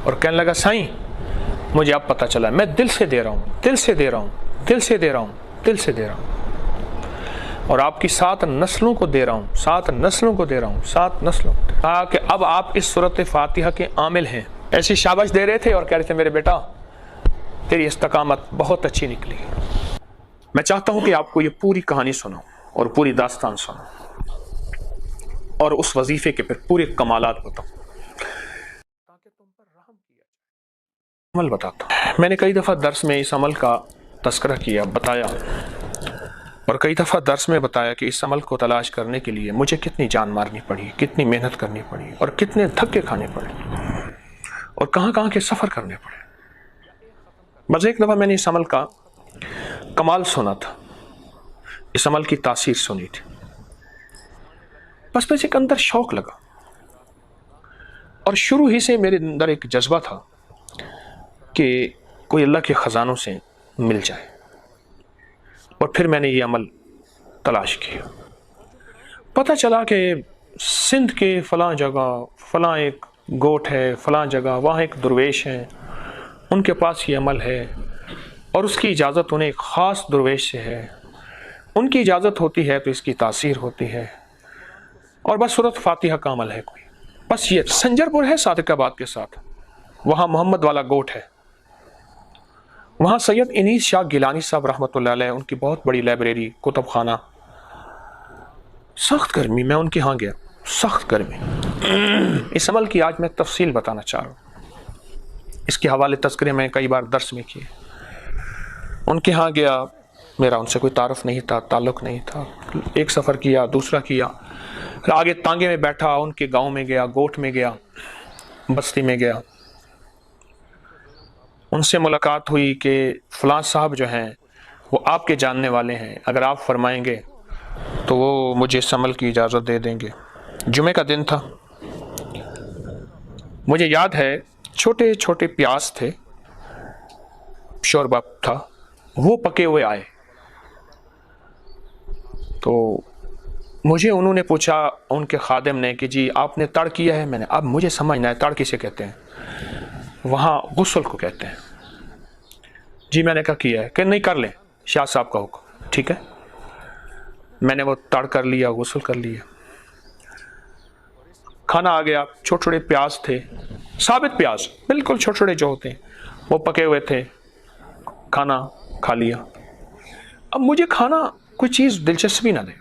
اور کہنے لگا سائیں مجھے اب پتہ چلا، میں دل سے دے رہا ہوں، دل سے دے رہا ہوں، دل سے دے رہا ہوں، دل سے دے رہا ہوں، اور آپ کی 7 نسلوں کو دے رہا ہوں، 7 نسلوں کو دے رہا ہوں، 7 نسلوں کو۔ کہا کہ اب آپ اس سورۃ فاتحہ کے عامل ہیں۔ ایسی شاباش دے رہے تھے اور کہہ رہے تھے میرے بیٹا تیری استقامت بہت اچھی نکلی۔ میں چاہتا ہوں کہ آپ کو یہ پوری کہانی سناؤں اور پوری داستان سناؤں اور اس وظیفے کے پھر پورے کمالات بتاؤں تاکہ تم پر رحم کیا جائے۔ عمل بتاتا ہوں۔ میں نے کئی دفعہ درس میں اس عمل کا تذکرہ کیا، بتایا، اور کئی دفعہ درس میں بتایا کہ اس عمل کو تلاش کرنے کے لیے مجھے کتنی جان مارنی پڑی، کتنی محنت کرنی پڑی، اور کتنے دھکے کھانے پڑے، اور کہاں کہاں کے سفر کرنے پڑے۔ بس ایک دفعہ میں نے اس عمل کا کمال سنا تھا، اس عمل کی تاثیر سنی تھی، بس مجھے ایک اندر شوق لگا، اور شروع ہی سے میرے اندر ایک جذبہ تھا کہ کوئی اللہ کے خزانوں سے مل جائے، اور پھر میں نے یہ عمل تلاش کیا۔ پتہ چلا کہ سندھ کے فلاں جگہ فلاں ایک گوٹ ہے، فلاں جگہ وہاں ایک درویش ہیں، ان کے پاس یہ عمل ہے، اور اس کی اجازت انہیں ایک خاص درویش سے ہے، ان کی اجازت ہوتی ہے تو اس کی تاثیر ہوتی ہے، اور بس سورۃ فاتحہ کا عمل ہے کوئی، بس یہ سنجر پور ہے صادق آباد کے ساتھ، وہاں محمد والا گوٹ ہے، وہاں سید انیس شاہ گیلانی صاحب رحمۃ اللہ علیہ، ان کی بہت بڑی لائبریری، کتب خانہ۔ سخت گرمی، میں ان کے ہاں گیا، سخت گرمی۔ اس عمل کی آج میں تفصیل بتانا چاہ رہا ہوں، اس کے حوالے تذکرے میں کئی بار درس میں کیے۔ ان کے ہاں گیا، میرا ان سے کوئی تعارف نہیں تھا، تعلق نہیں تھا، ایک سفر کیا، دوسرا کیا، پھر آگے تانگے میں بیٹھا، ان کے گاؤں میں گیا، گوٹ میں گیا، بستی میں گیا، ان سے ملاقات ہوئی کہ فلاں صاحب جو ہیں وہ آپ کے جاننے والے ہیں، اگر آپ فرمائیں گے تو وہ مجھے اس عمل کی اجازت دے دیں گے۔ جمعے کا دن تھا، مجھے یاد ہے چھوٹے چھوٹے پیاز تھے، شوربہ تھا، وہ پکے ہوئے آئے، تو مجھے انہوں نے پوچھا، ان کے خادم نے، کہ جی آپ نے تڑ کیا ہے؟ میں نے، اب مجھے سمجھنا ہے تڑ کسے کہتے ہیں، وہاں غسل کو کہتے ہیں۔ جی میں نے کہا کیا ہے، کہ نہیں کر لیں، شاہ صاحب کا حکم، ٹھیک ہے۔ میں نے وہ تڑ کر لیا، غسل کر لیا، کھانا آ گیا، چھوٹے چھوٹے پیاز تھے، ثابت پیاز، بالکل چھوٹے چھوٹے جو ہوتے ہیں، وہ پکے ہوئے تھے، کھانا کھا لیا۔ اب مجھے کھانا کوئی چیز دلچسپی نہ دے،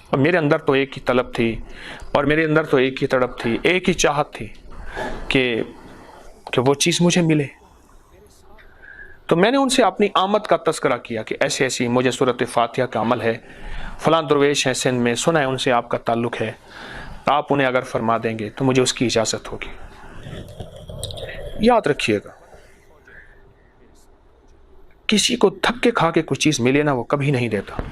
اور میرے اندر تو ایک ہی طلب تھی، اور میرے اندر تو ایک ہی تڑپ تھی، ایک ہی چاہت تھی کہ وہ چیز مجھے ملے۔ تو میں نے ان سے اپنی آمد کا تذکرہ کیا کہ ایسے ایسی مجھے سورۃ فاتحہ کا عمل ہے، فلاں درویش ہیں سندھ میں، سنا ہے ان سے آپ کا تعلق ہے، آپ انہیں اگر فرما دیں گے تو مجھے اس کی اجازت ہوگی۔ یاد رکھیے گا، کسی کو دھکے کھا کے کوئی چیز ملے نا، وہ کبھی نہیں دیتا۔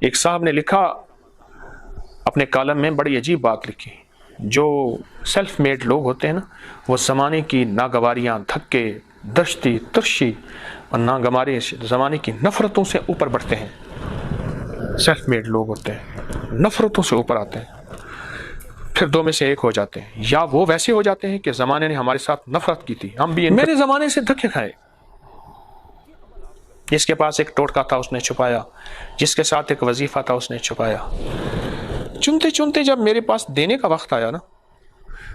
ایک صاحب نے لکھا اپنے کالم میں، بڑی عجیب بات لکھی، جو سیلف میڈ لوگ ہوتے ہیں نا، وہ زمانے کی ناگواریاں، دھکے، دشتی، ترشی اور ناگواری زمانے کی نفرتوں سے اوپر بڑھتے ہیں۔ سیلف میڈ لوگ ہوتے ہیں، نفرتوں سے اوپر آتے ہیں، پھر دو میں سے ایک ہو جاتے ہیں، یا وہ ویسے ہو جاتے ہیں کہ زمانے نے ہمارے ساتھ نفرت کی تھی، ہم بھی میرے زمانے سے دھکے کھائے۔ جس کے پاس ایک ٹوٹکا تھا اس نے چھپایا، جس کے ساتھ ایک وظیفہ تھا اس نے چھپایا۔ چنتے چنتے جب میرے پاس دینے کا وقت آیا نا،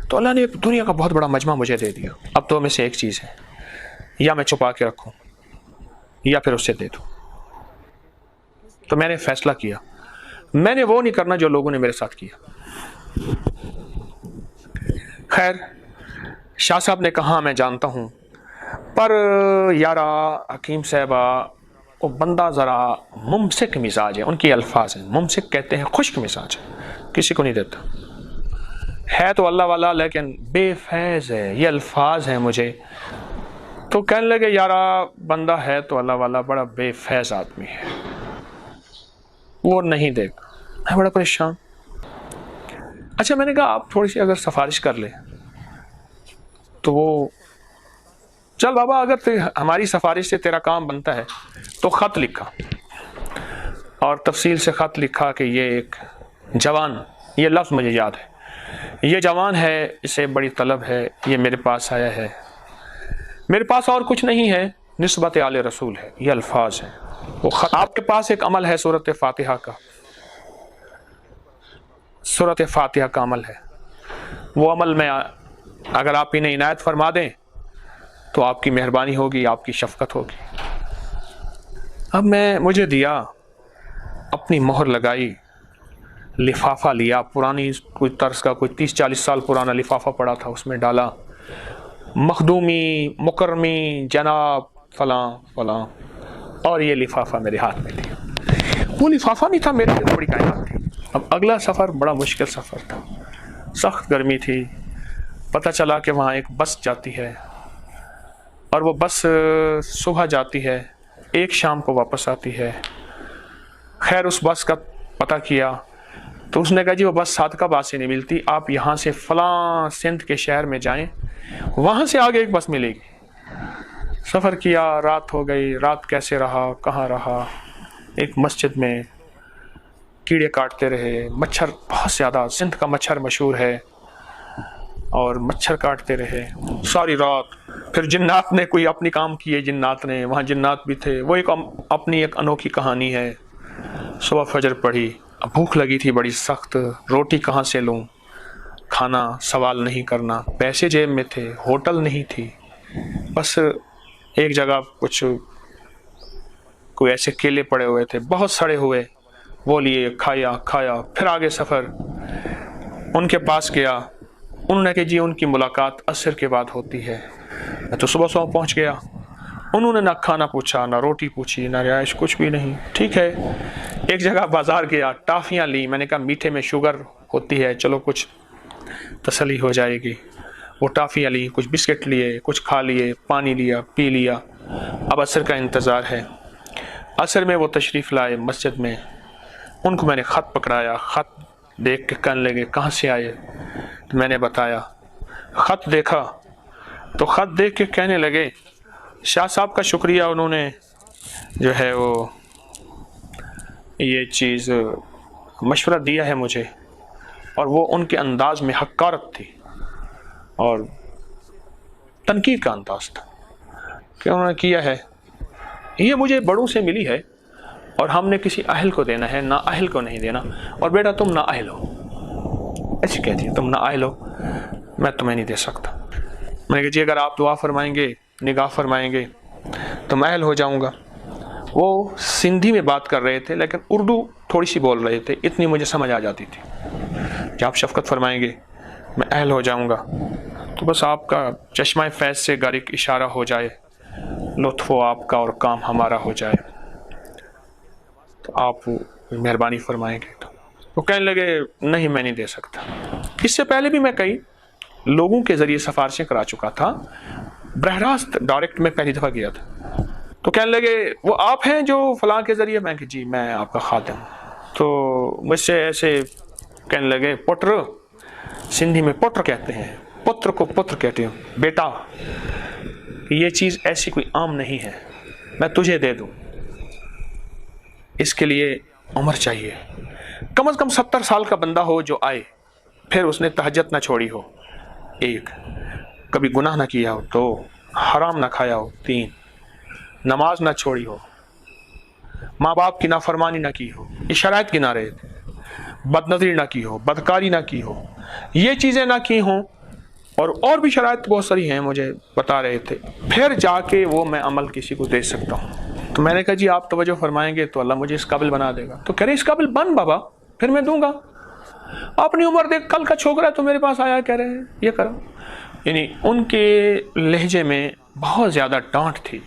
تو اللہ نے ایک دنیا کا بہت بڑا مجمع مجھے دے دیا۔ اب تو میں سے ایک چیز ہے، یا میں چھپا کے رکھوں یا پھر اسے دے دوں۔ تو میں نے فیصلہ کیا، میں نے وہ نہیں کرنا جو لوگوں نے میرے ساتھ کیا۔ خیر، شاہ صاحب نے کہا میں جانتا ہوں، پر یارا حکیم صاحبہ، وہ بندہ ذرا ممسک مزاج ہے، ان کی الفاظ ہیں، ممسک کہتے ہیں خشک مزاج ہے، کسی کو نہیں دیتا، ہے تو اللہ والا لیکن بے فیض ہے، یہ الفاظ ہیں مجھے۔ تو کہنے لگے یارا بندہ ہے تو اللہ والا، بڑا بے فیض آدمی ہے، وہ نہیں دے گا۔ میں بڑا پریشان۔ اچھا میں نے کہا آپ تھوڑی سی اگر سفارش کر لیں تو وہ، چل بابا اگر ہماری سفارش سے تیرا کام بنتا ہے تو خط لکھا، اور تفصیل سے خط لکھا کہ یہ ایک جوان، یہ لفظ مجھے یاد ہے، یہ جوان ہے، اسے بڑی طلب ہے، یہ میرے پاس آیا ہے، میرے پاس اور کچھ نہیں ہے، نسبت آل رسول ہے، یہ الفاظ ہیں۔ وہ آپ کے پاس ایک عمل ہے سورۃ فاتحہ کا، سورۃ فاتحہ کا عمل ہے، وہ عمل میں اگر آپ انہیں عنایت فرما دیں تو آپ کی مہربانی ہوگی، آپ کی شفقت ہوگی۔ اب مجھے دیا، اپنی مہر لگائی، لفافہ لیا، پرانی کوئی طرز کا، کوئی 30-40 سال پرانا لفافہ پڑا تھا، اس میں ڈالا، مخدومی، مکرمی، جناب فلاں فلاں، اور یہ لفافہ میرے ہاتھ میں تھی۔ وہ لفافہ نہیں تھا، میرے لیے بڑی کائنات تھی۔ اب اگلا سفر بڑا مشکل سفر تھا، سخت گرمی تھی، پتہ چلا کہ وہاں ایک بس جاتی ہے، اور وہ بس صبح جاتی ہے، ایک شام کو واپس آتی ہے۔ خیر اس بس کا پتہ کیا تو اس نے کہا جی وہ بس صادقہ آباد سے نہیں ملتی، آپ یہاں سے فلاں سندھ کے شہر میں جائیں، وہاں سے آگے ایک بس ملے گی۔ سفر کیا، رات ہو گئی، رات کیسے رہا، کہاں رہا، ایک مسجد میں کیڑے کاٹتے رہے، مچھر بہت زیادہ، سندھ کا مچھر مشہور ہے، اور مچھر کاٹتے رہے ساری رات۔ پھر جنات نے کوئی اپنی کام کیے، جنات نے، وہاں جنات بھی تھے، وہ اپنی ایک انوکھی کہانی ہے۔ صبح فجر پڑھی، اب بھوک لگی تھی بڑی سخت، روٹی کہاں سے لوں، کھانا سوال نہیں کرنا، پیسے جیب میں تھے، ہوٹل نہیں تھی، بس ایک جگہ کچھ کوئی ایسے کیلے پڑے ہوئے تھے بہت سڑے ہوئے، وہ لیے، کھایا، پھر آگے سفر۔ ان کے پاس گیا، انہوں نے کہا جی ان کی ملاقات عصر کے بعد ہوتی ہے۔ میں تو صبح پہنچ گیا، انہوں نے نہ کھانا پوچھا، نہ روٹی پوچھی، نہ رہائش، کچھ بھی نہیں۔ ٹھیک ہے، ایک جگہ بازار گیا، ٹافیاں لی، میں نے کہا میٹھے میں شوگر ہوتی ہے، چلو کچھ تسلی ہو جائے گی۔ وہ ٹافیاں لی، کچھ بسکٹ لیے، کچھ کھا لیے، پانی لیا، پی لیا۔ اب عصر کا انتظار ہے۔ عصر میں وہ تشریف لائے مسجد میں، ان کو میں نے خط پکڑایا، خط دیکھ کے کہنے لگے کہاں سے آئے، تو میں نے بتایا۔ خط دیکھا تو خط دیکھ کے کہنے لگے شاہ صاحب کا شکریہ، انہوں نے جو ہے وہ یہ چیز مشورہ دیا ہے مجھے، اور وہ ان کے انداز میں حقارت تھی اور تنقید کا انداز تھا کہ انہوں نے کیا ہے، یہ مجھے بڑوں سے ملی ہے اور ہم نے کسی اہل کو دینا ہے، نا اہل کو نہیں دینا، اور بیٹا تم نا اہل ہو، ایسی کہتی ہے تم نا اہل ہو، میں تمہیں نہیں دے سکتا۔ میں نے کہا جی اگر آپ دعا فرمائیں گے، نگاہ فرمائیں گے تو میں اہل ہو جاؤں گا۔ وہ سندھی میں بات کر رہے تھے لیکن اردو تھوڑی سی بول رہے تھے، اتنی مجھے سمجھ آ جاتی تھی کہ آپ شفقت فرمائیں گے میں اہل ہو جاؤں گا، تو بس آپ کا چشمہ فیض سے غرق اشارہ ہو جائے، لطف و آپ کا اور کام ہمارا ہو جائے، تو آپ مہربانی فرمائیں گے۔ تو وہ کہنے لگے نہیں میں نہیں دے سکتا۔ اس سے پہلے بھی میں کئی لوگوں کے ذریعے سفارشیں کرا چکا تھا، براہ راست ڈائریکٹ میں پہلی دفعہ گیا تھا۔ تو کہنے لگے وہ آپ ہیں جو فلاں کے ذریعے، میں کہ جی میں آپ کا خادم۔ تو مجھ سے ایسے کہنے لگے پٹر، سندھی میں پٹر کہتے ہیں، پتر کو پتر کہتے ہیں، بیٹا یہ چیز ایسی کوئی عام نہیں ہے، میں تجھے دے دوں، اس کے لیے عمر چاہیے، کم از کم 70 سال کا بندہ ہو جو آئے، پھر اس نے تہجد نہ چھوڑی ہو، 1 کبھی گناہ نہ کیا ہو، 2 حرام نہ کھایا ہو، 3 نماز نہ چھوڑی ہو، ماں باپ کی نافرمانی نہ کی ہو، یہ شرائط گنا رہے تھے، بد نظری نہ کی ہو، بدکاری نہ کی ہو، یہ چیزیں نہ کی ہوں، اور بھی شرائط بہت ساری ہیں مجھے بتا رہے تھے، پھر جا کے وہ میں عمل کسی کو دے سکتا ہوں۔ تو میں نے کہا جی آپ توجہ فرمائیں گے تو اللہ مجھے اس قابل بنا دے گا۔ تو کہہ رہے اس قابل بن بابا، پھر میں دوں گا، اپنی عمر دیکھ، کل کا چھوکرا تو میرے پاس آیا کہہ رہے ہیں یہ کرو۔ یعنی ان کے لہجے میں بہت زیادہ ڈانٹ تھی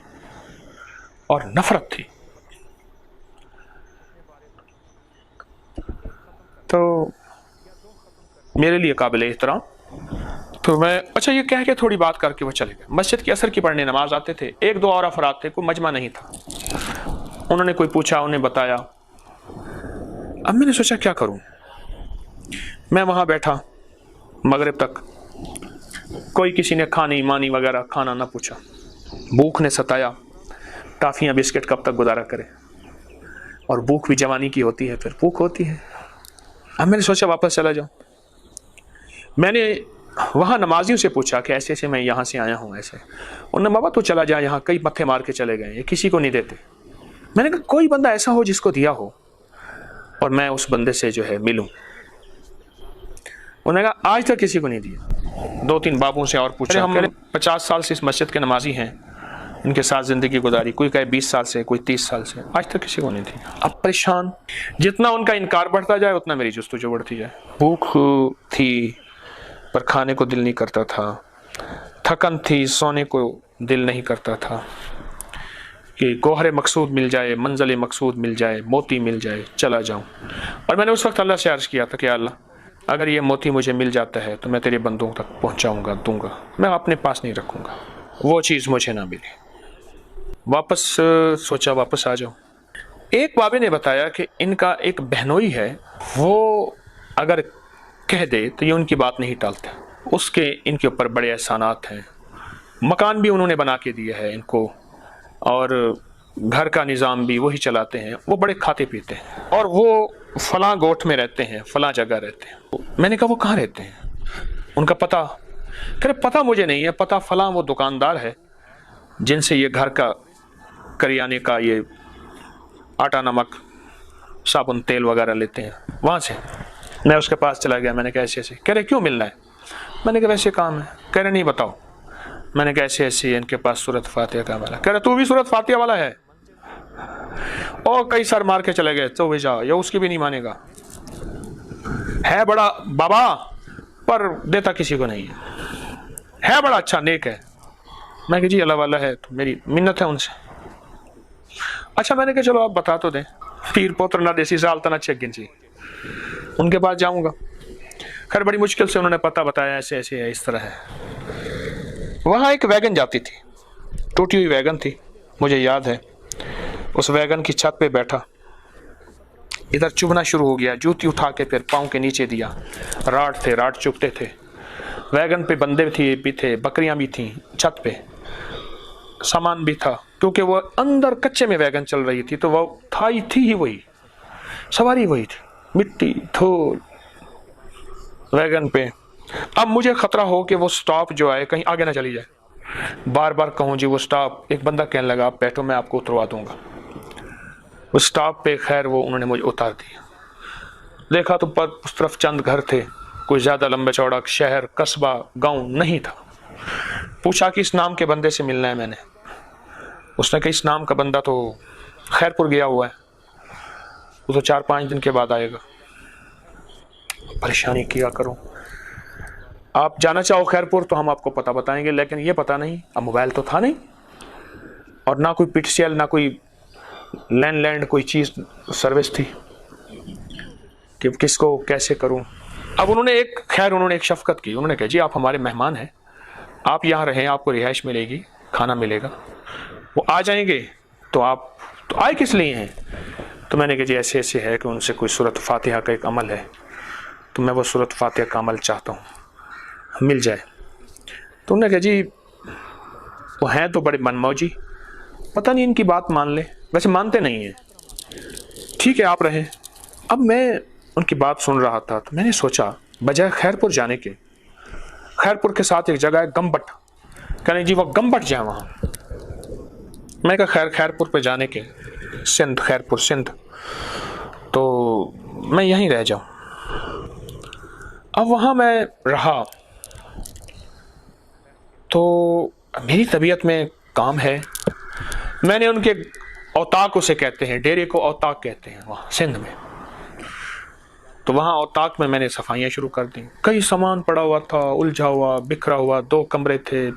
اور نفرت تھی۔ تو میرے لیے قابل احترام۔ تو میں اچھا یہ کہہ کے تھوڑی بات کر کے وہ چلے گئے۔ مسجد کی عصر کی پڑھنے نماز آتے تھے، 1-2 اور افراد تھے، کوئی مجمع نہیں تھا۔ انہوں نے کوئی پوچھا، انہیں بتایا۔ اب میں نے سوچا کیا کروں، میں وہاں بیٹھا مغرب تک، کوئی کسی نے کھانی مانی وغیرہ کھانا نہ پوچھا، بھوک نے ستایا، ٹافیاں بسکٹ کب تک گزارا کرے، اور بھوک بھی جوانی کی ہوتی ہے، پھر بھوک ہوتی ہے۔ اب میں نے سوچا واپس چلا جاؤں، میں نے وہاں نمازیوں سے پوچھا کہ ایسے ایسے میں یہاں سے آیا ہوں ایسے. انہوں نے بابا تو چلا جا, یہاں کئی متھے مار کے چلے گئے, یہ کسی کو نہیں دیتے. میں نے کہا کوئی بندہ ایسا ہو جس کو دیا ہو اور میں اس بندے سے جو ہے ملوں. انہوں نے کہا آج تک کسی کو نہیں دیا. 2-3 بابوں سے اور پوچھا. ہم 50 سال سے اس مسجد کے نمازی ہیں, ان کے ساتھ زندگی گزاری, کوئی کہے 20 سال سے, کوئی 30 سال سے, آج تک کسی کو نہیں دیا. اب پریشان, جتنا ان کا انکار بڑھتا جائے اتنا میری جستجو بڑھتی جائے. بھوک تھی پر کھانے کو دل نہیں کرتا تھا, تھکن تھی سونے کو دل نہیں کرتا تھا, کہ گوہر مقصود مل جائے, منزل مقصود مل جائے, موتی مل جائے, چلا جاؤں. اور میں نے اس وقت اللہ سے عرض کیا تھا کہ اللہ اگر یہ موتی مجھے مل جاتا ہے تو میں تیرے بندوں تک پہنچاؤں گا, دوں گا, میں اپنے پاس نہیں رکھوں گا. وہ چیز مجھے نہ ملی. واپس سوچا واپس آ جاؤں. ایک بابے نے بتایا کہ ان کا ایک بہنوئی ہے, وہ اگر کہہ دے تو یہ ان کی بات نہیں ٹالتا. اس کے ان کے اوپر بڑے احسانات ہیں, مکان بھی انہوں نے بنا کے دیا ہے ان کو, اور گھر کا نظام بھی وہی چلاتے ہیں. وہ بڑے کھاتے پیتے ہیں, اور وہ فلاں گوٹھ میں رہتے ہیں, فلاں جگہ رہتے ہیں. میں نے کہا وہ کہاں رہتے ہیں, ان کا پتہ. کہ پتہ مجھے نہیں ہے, پتہ فلاں وہ دکاندار ہے جن سے یہ گھر کا کریانے کا یہ آٹا نمک صابن تیل وغیرہ لیتے ہیں, وہاں سے. میں اس کے پاس چلا گیا. میں نے کہا ایسے ایسے. کہہ رہے کیوں ملنا ہے؟ میں نے کہا ویسے کام ہے. کہہ رہے نہیں بتاؤ. میں نے کہا ایسے ایسے ان کے پاس سورۃ فاتحہ کا والا. کہہ رہے تو بھی سورۃ فاتحہ والا ہے؟ اور کئی سر مار کے چلے گئے. تو بھی جاؤ, یا اس کی بھی نہیں مانے گا. ہے بڑا بابا پر دیتا کسی کو نہیں ہے بڑا اچھا نیک ہے. میں کہ جی اللہ والا ہے, تو میری منت ہے ان سے. اچھا میں نے کہا چلو آپ بتا تو دیں. پیر پوتر نہ دیسی سال تنا چیک گنچی, ان کے پاس جاؤں گا. خیر بڑی مشکل سے انہوں نے پتہ بتایا, ایسے ایسے ہے, اس طرح ہے. وہاں ایک ویگن جاتی تھی, ٹوٹی ہوئی ویگن تھی, مجھے یاد ہے. اس ویگن کی چھت پہ بیٹھا, ادھر چبھنا شروع ہو گیا. جوتی اٹھا کے پھر پاؤں کے نیچے دیا. راٹ تھے, راٹ چبھتے تھے. ویگن پہ بندے بھی تھے, بکریاں بھی تھیں, چھت پہ سامان بھی تھا, کیونکہ وہ اندر کچے میں ویگن چل رہی تھی, تو وہ تھی ہی وہی, سواری وہی تھی, مٹی دھول ویگن پہ. اب مجھے خطرہ ہو کہ وہ سٹاپ جو ہے کہیں آگے نہ چلی جائے. بار بار کہوں جی وہ سٹاپ. ایک بندہ کہنے لگا آپ بیٹھو میں آپ کو اتروا دوں گا. اس سٹاپ پہ خیر وہ انہوں نے مجھے اتار دیا. دیکھا تو پر اس طرف چند گھر تھے, کوئی زیادہ لمبے چوڑا شہر قصبہ گاؤں نہیں تھا. پوچھا کہ اس نام کے بندے سے ملنا ہے میں نے. اس نے کہا اس نام کا بندہ تو خیر پور گیا ہوا ہے, وہ تو 4-5 دن کے بعد آئے گا. پریشانی کیا کروں. آپ جانا چاہو خیر پور تو ہم آپ کو پتہ بتائیں گے, لیکن یہ پتہ نہیں. اب موبائل تو تھا نہیں, اور نہ کوئی پی ٹی سی ایل, نہ کوئی لینڈ کوئی چیز سروس تھی کہ کس کو کیسے کروں. اب انہوں نے ایک شفقت کی. انہوں نے کہا جی آپ ہمارے مہمان ہیں, آپ یہاں رہیں, آپ کو رہائش ملے گی, کھانا ملے گا. وہ آ جائیں گے تو آپ تو آئے کس لیے ہیں؟ تو میں نے کہا جی ایسے ایسے ہے کہ ان سے کوئی سورۃ فاتحہ کا ایک عمل ہے, تو میں وہ سورۃ فاتحہ کا عمل چاہتا ہوں, مل جائے. تو انہوں نے کہا جی وہ ہیں تو بڑے منموجی, پتہ نہیں ان کی بات مان لیں. ویسے مانتے نہیں ہیں. ٹھیک ہے آپ رہیں. اب میں ان کی بات سن رہا تھا, تو میں نے سوچا بجائے خیر پور جانے کے, خیر پور کے ساتھ ایک جگہ ہے گمبٹ, کہنے جی وہ گمبٹ جائیں وہاں. میں کہا خیر پور پہ جانے کے, سندھ, خیر پور سندھ, تو میں یہیں رہ جاؤں. اب وہاں میں رہا تو میری طبیعت میں کام ہے. میں نے ان کے اوتاق اسے کہتے ہیں, ڈیرے کو اوتاق کہتے ہیں وہاں سندھ میں. تو وہاں اوتاق میں نے صفائیاں شروع کر دیں. کئی سامان پڑا ہوا تھا, الجھا ہوا, بکھرا ہوا, 2 کمرے تھے.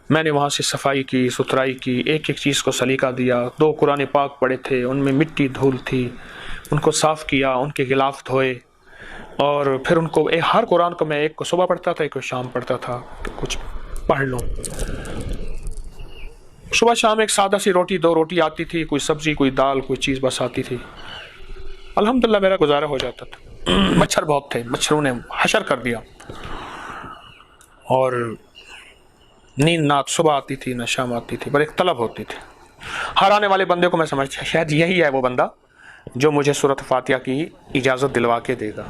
میں نے وہاں سے صفائی کی, ستھرائی کی, ایک ایک چیز کو سلیقہ دیا. 2 قرآن پاک پڑے تھے, ان میں مٹی دھول تھی, ان کو صاف کیا, ان کے غلاف دھوئے, اور پھر ان کو ہر قرآن کو میں ایک کو صبح پڑھتا تھا, ایک کو شام پڑھتا تھا کہ کچھ پڑھ لوں. صبح شام ایک سادہ سی روٹی 2 روٹی آتی تھی, کوئی سبزی, کوئی دال, کوئی چیز بس آتی تھی. الحمدللہ میرا گزارا ہو جاتا تھا. مچھر بہت تھے, مچھروں نے حشر کر دیا, اور نیند نہ صبح آتی تھی نہ شام آتی تھی, پر ایک طلب ہوتی تھی. ہر آنے والے بندے کو میں سمجھتا شاید یہی ہے وہ بندہ جو مجھے سورۃ فاتحہ کی اجازت دلوا کے دے گا.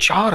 4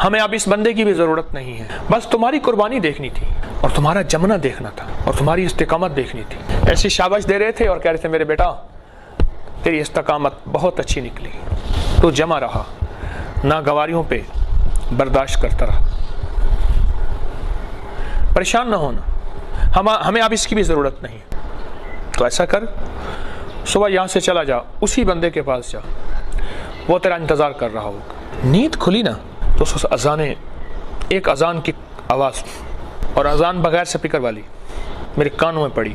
ہمیں اب اس بندے کی بھی ضرورت نہیں ہے، بس تمہاری قربانی دیکھنی تھی اور تمہارا جمنا دیکھنا تھا اور تمہاری استقامت دیکھنی تھی۔ ایسی شاباش دے رہے تھے اور کہہ رہے تھے میرے بیٹا تیری استقامت بہت اچھی نکلی، تو جمع رہا، ناگواریوں پہ برداشت کرتا رہا، پریشان نہ ہونا، ہمیں اب اس کی بھی ضرورت نہیں۔ تو ایسا کر، صبح یہاں سے چلا جا، اسی بندے کے پاس جا، وہ تیرا انتظار کر رہا ہوگا۔ نیند کھلی نا تو اس ایک اذان کی آواز، اور اذان بغیر سپیکر والی میرے کانوں میں پڑی،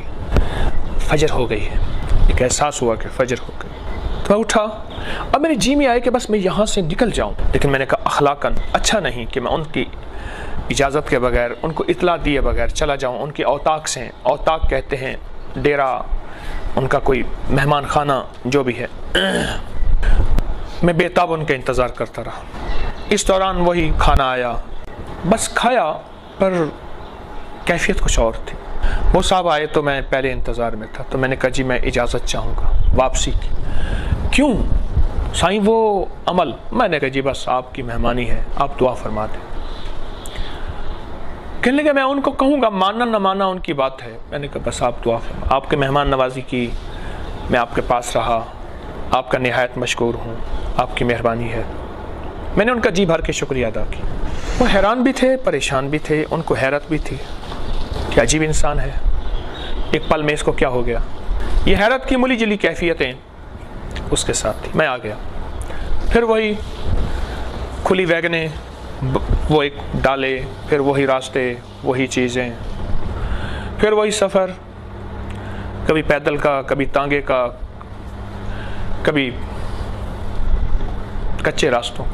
فجر ہو گئی ہے۔ ایک احساس ہوا کہ فجر ہو گئی، تو میں اٹھا۔ اب میرے جی میں آئے کہ بس میں یہاں سے نکل جاؤں، لیکن میں نے کہا اخلاقاً اچھا نہیں کہ میں ان کی اجازت کے بغیر، ان کو اطلاع دیے بغیر چلا جاؤں۔ ان کے اوطاق سے، اوطاق کہتے ہیں ڈیرا، ان کا کوئی مہمان خانہ جو بھی ہے۔ میں بے تاب ان کا انتظار کرتا رہا۔ اس دوران وہی کھانا آیا، بس کھایا، پر کیفیت کچھ اور تھی۔ وہ صاحب آئے تو میں پہلے انتظار میں تھا، تو میں نے کہا جی میں اجازت چاہوں گا واپسی کی۔ کیوں سائیں وہ عمل؟ میں نے کہا جی بس آپ کی مہمانی ہے، آپ دعا فرما دیں۔ کہنے لگا میں ان کو کہوں گا، ماننا نہ ماننا ان کی بات ہے۔ میں نے کہا بس آپ دعا فرما، آپ کے مہمان نوازی کی، میں آپ کے پاس رہا، آپ کا نہایت مشکور ہوں، آپ کی مہربانی ہے۔ میں نے ان کا جی بھر کے شکریہ ادا کی۔ وہ حیران بھی تھے، پریشان بھی تھے، ان کو حیرت بھی تھی کہ عجیب انسان ہے، ایک پل میں اس کو کیا ہو گیا۔ یہ حیرت کی ملی جلی کیفیتیں اس کے ساتھ تھی۔ میں آ گیا، پھر وہی کھلی ویگنیں، وہ ایک ڈالے، پھر وہی راستے، وہی چیزیں، پھر وہی سفر، کبھی پیدل کا، کبھی تانگے کا، کبھی کچے راستوں۔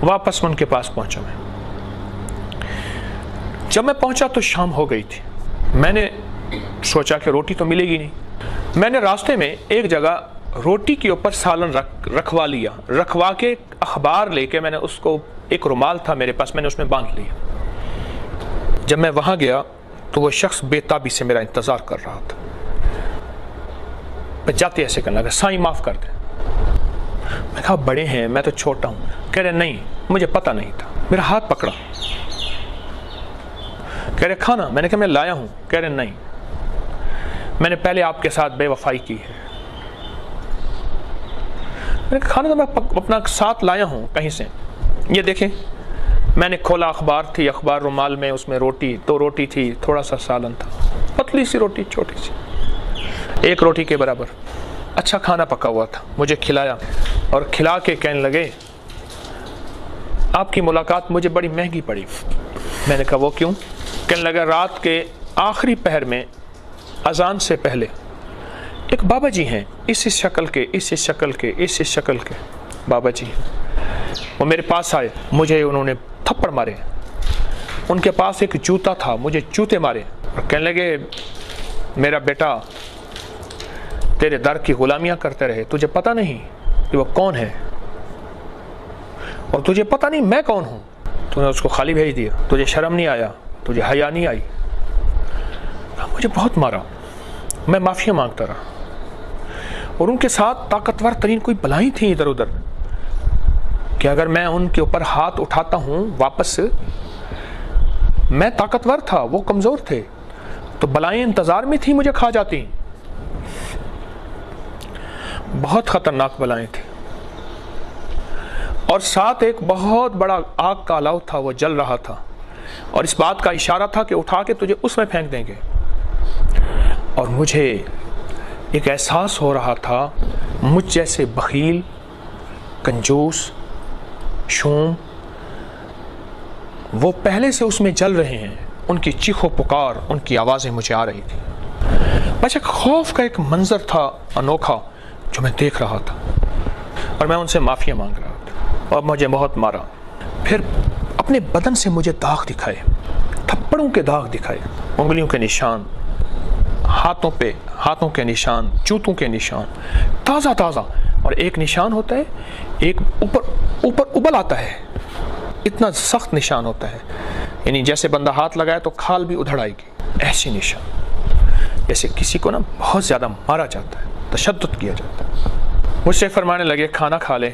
واپس ان کے پاس پہنچا میں۔ جب میں پہنچا تو شام ہو گئی تھی۔ میں نے سوچا کہ روٹی تو ملے گی نہیں۔ میں نے راستے میں ایک جگہ روٹی کے اوپر سالن رکھوا لیا، رکھوا کے اخبار لے کے میں نے اس کو، ایک رومال تھا میرے پاس، میں نے اس میں باندھ لیا۔ جب میں وہاں گیا تو وہ شخص بے تابی سے میرا انتظار کر رہا تھا۔ میں جاتے ایسے کرنے لگا، سائیں معاف کر دیں۔ میں کہا بڑے ہیں، میں تو چھوٹا ہوں۔ کہہ رہے نہیں، مجھے پتہ نہیں تھا۔ میرا ہاتھ پکڑا، کہہ رہے کھانا؟ میں نے کہا میں لایا ہوں۔ کہہ رہے نہیں، میں نے پہلے آپ کے ساتھ بے وفائی کی ہے۔ میں نے کہا کھانا تو میں اپنا ساتھ لایا ہوں کہیں سے۔ یہ دیکھیں، میں نے کھولا، اخبار تھی، اخبار رومال میں، اس میں روٹی، 2 روٹی تھی، تھوڑا سا سالن تھا، پتلی سی روٹی، چھوٹی سی، 1 روٹی کے برابر۔ اچھا کھانا پکا ہوا تھا، مجھے کھلایا اور کھلا کے کہنے لگے آپ کی ملاقات مجھے بڑی مہنگی پڑی۔ میں نے کہا وہ کیوں؟ کہنے لگا رات کے آخری پہر میں اذان سے پہلے ایک بابا جی ہیں، اس شکل کے، اس شکل کے، اس شکل کے بابا جی، وہ میرے پاس آئے، مجھے انہوں نے تھپڑ مارے۔ ان کے پاس ایک جوتا تھا، مجھے جوتے مارے اور کہنے لگے میرا بیٹا تیرے در کی غلامیاں کرتے رہے، تجھے پتہ نہیں کہ وہ کون ہے، اور تجھے پتہ نہیں میں کون ہوں، تو نے اس کو خالی بھیج دیا، تجھے شرم نہیں آیا، تجھے حیا نہیں آئی۔ مجھے بہت مارا، میں معافی مانگتا رہا، اور ان کے ساتھ طاقتور ترین کوئی بلائیں تھیں ادھر ادھر کہ اگر میں ان کے اوپر ہاتھ اٹھاتا ہوں واپس، میں طاقتور تھا، وہ کمزور تھے، تو بلائیں انتظار میں تھی، مجھے کھا جاتی۔ بہت خطرناک بلائیں تھیں، اور ساتھ ایک بہت بڑا آگ کا الاؤ تھا، وہ جل رہا تھا، اور اس بات کا اشارہ تھا کہ اٹھا کے تجھے اس میں پھینک دیں گے۔ اور مجھے ایک احساس ہو رہا تھا مجھ جیسے بخیل، کنجوس، شوم، وہ پہلے سے اس میں جل رہے ہیں، ان کی چیخ و پکار، ان کی آوازیں مجھے آ رہی تھی۔ بس ایک خوف کا ایک منظر تھا انوکھا جو میں دیکھ رہا تھا، اور میں ان سے معافی مانگ رہا تھا، اور مجھے بہت مارا۔ پھر اپنے بدن سے مجھے داغ دکھائے، تھپڑوں کے داغ دکھائے، انگلیوں کے نشان، ہاتھوں کے نشان، جوتوں کے نشان، تازہ تازہ، اور ایک نشان ہوتا ہے، ایک اوپر ابل آتا ہے، اتنا سخت نشان ہوتا ہے، یعنی جیسے بندہ ہاتھ لگائے تو کھال بھی ادھڑ آئے گی، ایسے نشان، جیسے کسی کو نا بہت زیادہ مارا جاتا ہے، تشدد کیا جاتا ہے۔ مجھ سے فرمانے لگے کھانا کھا لے،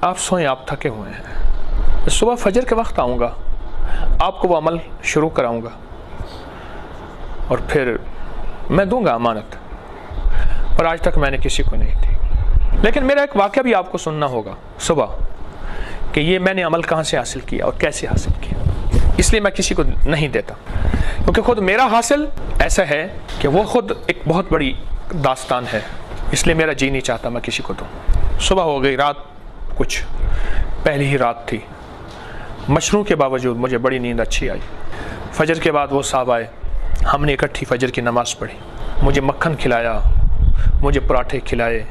آپ سوئیں، آپ تھکے ہوئے ہیں۔ صبح فجر کے وقت آؤں گا، آپ کو وہ عمل شروع کراؤں گا اور پھر میں دوں گا امانت، اور آج تک میں نے کسی کو نہیں دی۔ لیکن میرا ایک واقعہ بھی آپ کو سننا ہوگا صبح کہ یہ میں نے عمل کہاں سے حاصل کیا اور کیسے حاصل کیا، اس لیے میں کسی کو نہیں دیتا، کیونکہ خود میرا حاصل ایسا ہے کہ وہ خود ایک بہت بڑی داستان ہے، اس لیے میرا جی نہیں چاہتا میں کسی کو دوں۔ صبح ہو گئی، رات کچھ پہلی ہی رات تھی، مشروع کے باوجود مجھے بڑی نیند اچھی آئی۔ فجر کے بعد وہ صاحب آئے، ہم نے اکٹھی فجر کی نماز پڑھی، مجھے مکھن کھلایا، مجھے پراٹھے کھلائے،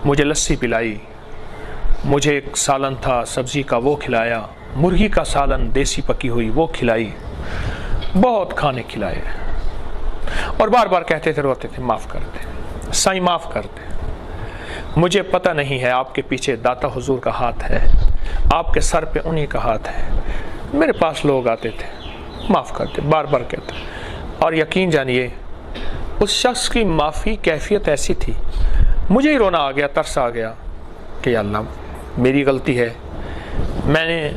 مجھے لسی پلائی، مجھے ایک سالن تھا سبزی کا وہ کھلایا، مرغی کا سالن دیسی پکی ہوئی وہ کھلائی، بہت کھانے کھلائے، اور بار بار کہتے تھے، روتے تھے، معاف کر دے سائیں، معاف کر دے، مجھے پتہ نہیں ہے آپ کے پیچھے داتا حضور کا ہاتھ ہے، آپ کے سر پہ انہی کا ہاتھ ہے۔ میرے پاس لوگ آتے تھے، معاف کر دے، بار بار کہتے، اور یقین جانیے اس شخص کی معافی کیفیت ایسی تھی، مجھے ہی رونا آ گیا، ترس آ گیا کہ یا اللہ میری غلطی ہے، میں نے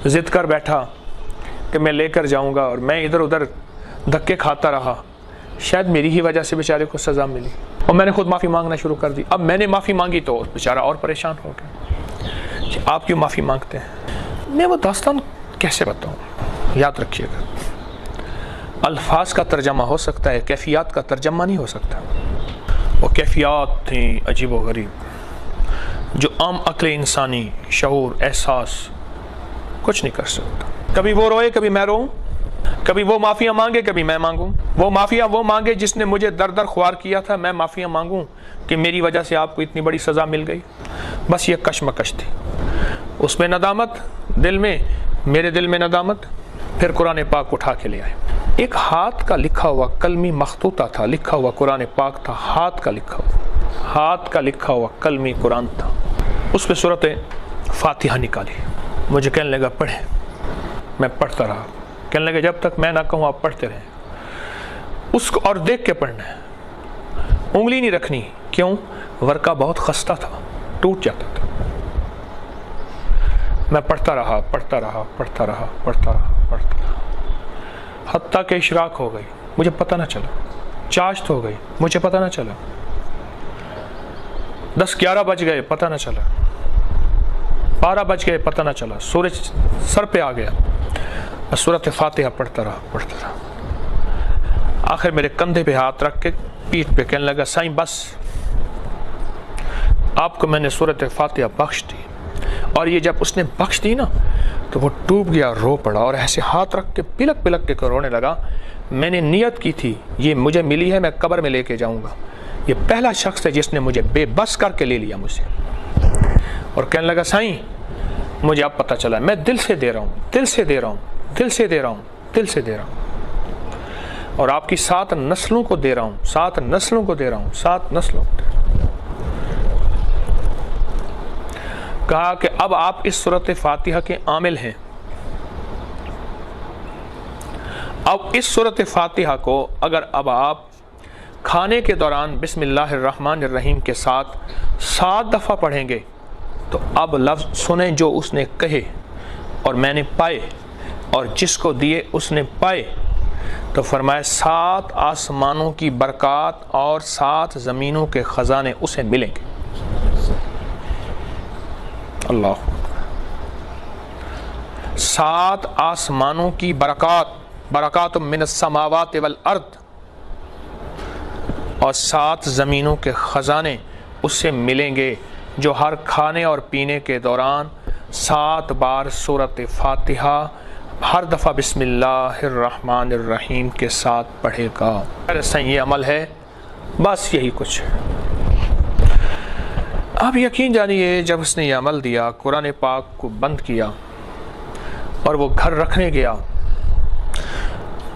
ضد کر بیٹھا کہ میں لے کر جاؤں گا اور میں ادھر ادھر دھکے کھاتا رہا، شاید میری ہی وجہ سے بیچارے کو سزا ملی، اور میں نے خود معافی مانگنا شروع کر دی۔ اب میں نے معافی مانگی تو بیچارہ اور پریشان ہو گیا کہ آپ کیوں معافی مانگتے ہیں۔ میں وہ داستان کیسے بتاؤں؟ یاد رکھیے گا، الفاظ کا ترجمہ ہو سکتا ہے، کیفیات کا ترجمہ نہیں ہو سکتا۔ وہ کیفیات تھیں عجیب و غریب جو عام عقل انسانی شعور احساس کچھ نہیں کر سکتا۔ کبھی وہ روئے، کبھی میں روؤں، کبھی وہ معافیاں مانگے، کبھی میں مانگوں، وہ معافیاں وہ مانگے جس نے مجھے در در خوار کیا تھا، میں معافیاں مانگوں کہ میری وجہ سے آپ کو اتنی بڑی سزا مل گئی۔ بس یہ کشمکش تھی، اس میں ندامت دل میں، میرے دل میں ندامت، پھر قرآن پاک اٹھا کے لے آئے۔ ایک ہاتھ کا لکھا ہوا کلمی مخطوطہ تھا، لکھا ہوا قرآن پاک تھا، ہاتھ کا لکھا ہوا کلمی قرآن تھا، اس پہ سورت فاتحہ نکالی، مجھے کہنے لگا پڑھیں، میں پڑھتا رہا، کہنے لگا جب تک میں نہ کہوں آپ پڑھتے رہیں، اس کو اور دیکھ کے پڑھنا ہے، انگلی نہیں رکھنی، کیوں؟ ورقہ بہت خستہ تھا، ٹوٹ جاتا تھا۔ میں پڑھتا رہا، حتیٰ کہ اشراق ہو گئی، مجھے پتہ نہ چلا، چاشت ہو گئی، مجھے پتہ نہ چلا، 10-11 بج گئے، پتہ نہ چلا، 12 بج گئے، پتہ نہ چلا، سورج سر پہ آ گیا، میں سورت فاتحہ پڑھتا رہا، آخر میرے کندھے پہ ہاتھ رکھ کے پیٹھ پہ کہنے لگا سائیں بس، آپ کو میں نے سورت فاتحہ بخش دی۔ اور یہ جب اس نے بخش دی نا تو وہ ڈوب گیا، رو پڑا، اور ایسے ہاتھ رکھ کے پلک کے رونے لگا، میں نے نیت کی تھی یہ مجھے ملی ہے، میں قبر میں لے کے جاؤں گا، یہ پہلا شخص ہے جس نے مجھے بے بس کر کے لے لیا مجھ سے۔ اور کہنے لگا سائیں مجھے اب پتہ چلا، میں دل سے دے رہا ہوں، اور آپ کی 7 نسلوں کو دے رہا ہوں، 7 نسلوں کو دے رہا ہوں۔ کہا کہ اب آپ اس سورت فاتحہ کے عامل ہیں، اب اس سورت فاتحہ کو اگر اب آپ کھانے کے دوران بسم اللہ الرحمن الرحیم کے ساتھ 7 دفعہ پڑھیں گے تو اب لفظ سنیں جو اس نے کہے اور میں نے پائے، اور جس کو دیے اس نے پائے، تو فرمایا 7 آسمانوں کی برکات اور 7 زمینوں کے خزانے اسے ملیں گے۔ اللہ، 7 آسمانوں کی برکات من السماوات والارض، اور 7 زمینوں کے خزانے اس سے ملیں گے جو ہر کھانے اور پینے کے دوران 7 بار سورت فاتحہ ہر دفعہ بسم اللہ الرحمن الرحیم کے ساتھ پڑھے گا۔ ایسا یہ عمل ہے، بس یہی کچھ ہے۔ اب یقین جانیے جب اس نے یہ عمل دیا، قرآن پاک کو بند کیا اور وہ گھر رکھنے گیا،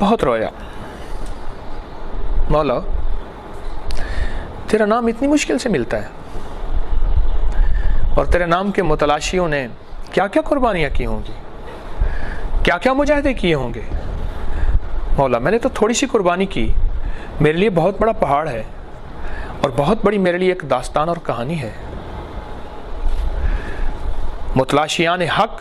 بہت رویا، مولا تیرا نام اتنی مشکل سے ملتا ہے، اور تیرے نام کے متلاشیوں نے کیا کیا قربانیاں کی ہوں گی، کیا کیا مجاہدے کیے ہوں گے، مولا میں نے تو تھوڑی سی قربانی کی، میرے لیے بہت بڑا پہاڑ ہے، اور بہت بڑی میرے لیے ایک داستان اور کہانی ہے۔ متلاشیان حق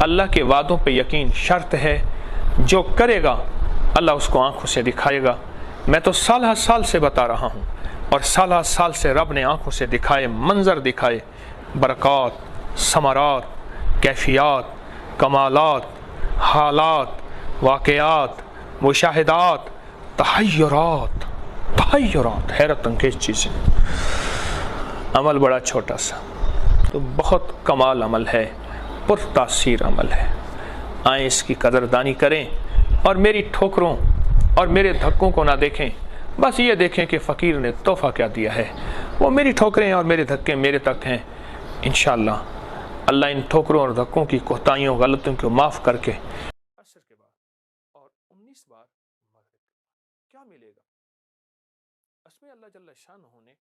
اللہ کے وعدوں پہ یقین شرط ہے، جو کرے گا اللہ اس کو آنکھوں سے دکھائے گا۔ میں تو سالہ سال سے بتا رہا ہوں، اور سالہ سال سے رب نے آنکھوں سے دکھائے، منظر دکھائے، برکات، ثمرات، کیفیات، کمالات، حالات، واقعات، مشاہدات، تحیرات، حیرت انگیز چیزیں۔ عمل بڑا چھوٹا سا تو بہت کمال عمل ہے، پر تاثیر عمل ہے۔ آئیں اس کی قدردانی کریں، اور میری ٹھوکروں اور میرے دھکوں کو نہ دیکھیں، بس یہ دیکھیں کہ فقیر نے تحفہ کیا دیا ہے۔ وہ میری ٹھوکریں اور میرے دھکے میرے تک ہیں، انشاءاللہ اللہ ان ٹھوکروں اور دھکوں کی کوتاہیوں غلطیوں کو معاف کر کے عصر کے بعد اور 19 بار مغرب کیا ملے گا؟ اس میں اللہ جل شانہ نے